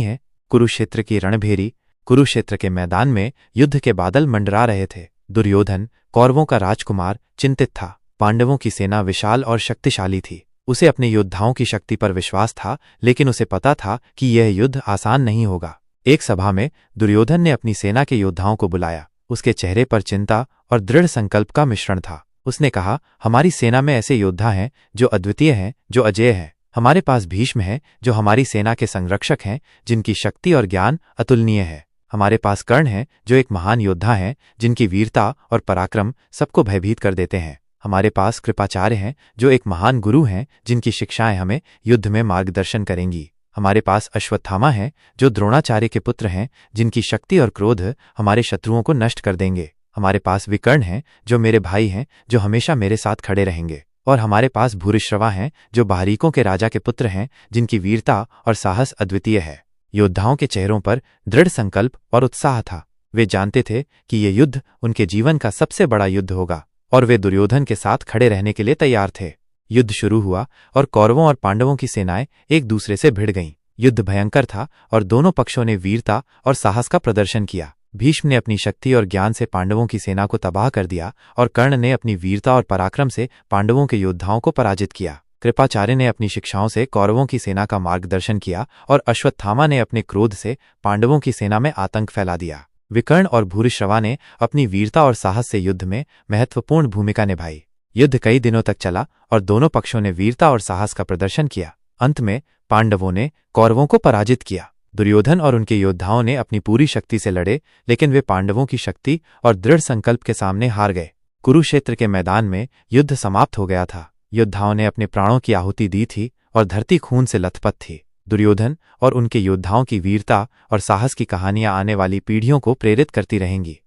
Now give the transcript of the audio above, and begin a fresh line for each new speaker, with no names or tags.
है। कुरुक्षेत्र की रणभेरी। कुरुक्षेत्र के मैदान में युद्ध के बादल मंडरा रहे थे। दुर्योधन, कौरवों का राजकुमार, चिंतित था। पांडवों की सेना विशाल और शक्तिशाली थी। उसे अपने योद्धाओं की शक्ति पर विश्वास था, लेकिन उसे पता था कि यह युद्ध आसान नहीं होगा। एक सभा में दुर्योधन ने अपनी सेना के योद्धाओं को बुलाया। उसके चेहरे पर चिंता और दृढ़ संकल्प का मिश्रण था। उसने कहा, हमारी सेना में ऐसे योद्धा हैं जो अद्वितीय हैं, जो अजेय हैं। हमारे पास भीष्म है, जो हमारी सेना के संरक्षक हैं, जिनकी शक्ति और ज्ञान अतुलनीय है। हमारे पास कर्ण है, जो एक महान योद्धा हैं, जिनकी वीरता और पराक्रम सबको भयभीत कर देते हैं। हमारे पास कृपाचार्य हैं, जो एक महान गुरु हैं, जिनकी शिक्षाएं हमें युद्ध में मार्गदर्शन करेंगी। हमारे पास अश्वत्थामा हैं, जो द्रोणाचार्य के पुत्र हैं, जिनकी शक्ति और क्रोध हमारे शत्रुओं को नष्ट कर देंगे। हमारे पास विकर्ण हैं, जो मेरे भाई हैं, जो हमेशा मेरे साथ खड़े रहेंगे। और हमारे पास भूरिश्रवा हैं, जो बाहरीकों के राजा के पुत्र हैं, जिनकी वीरता और साहस अद्वितीय है। योद्धाओं के चेहरों पर दृढ़ संकल्प और उत्साह था। वे जानते थे कि ये युद्ध उनके जीवन का सबसे बड़ा युद्ध होगा, और वे दुर्योधन के साथ खड़े रहने के लिए तैयार थे। युद्ध शुरू हुआ और कौरवों और पांडवों की सेनाएं एक दूसरे से भिड़ गईं। युद्ध भयंकर था और दोनों पक्षों ने वीरता और साहस का प्रदर्शन किया। भीष्म ने अपनी शक्ति और ज्ञान से पांडवों की सेना को तबाह कर दिया, और कर्ण ने अपनी वीरता और पराक्रम से पांडवों के योद्धाओं को पराजित किया। कृपाचार्य ने अपनी शिक्षाओं से कौरवों की सेना का मार्गदर्शन किया, और अश्वत्थामा ने अपने क्रोध से पांडवों की सेना में आतंक फैला दिया। विकर्ण और भूरिश्रवा ने अपनी वीरता और साहस से युद्ध में महत्वपूर्ण भूमिका निभाई। युद्ध कई दिनों तक चला और दोनों पक्षों ने वीरता और साहस का प्रदर्शन किया। अंत में पांडवों ने कौरवों को पराजित किया। दुर्योधन और उनके योद्धाओं ने अपनी पूरी शक्ति से लड़े, लेकिन वे पांडवों की शक्ति और दृढ़ संकल्प के सामने हार गए। कुरुक्षेत्र के मैदान में युद्ध समाप्त हो गया था। योद्धाओं ने अपने प्राणों की आहुति दी थी और धरती खून से लथपथ थी। दुर्योधन और उनके योद्धाओं की वीरता और साहस की कहानियां आने वाली पीढ़ियों को प्रेरित करती रहेंगी।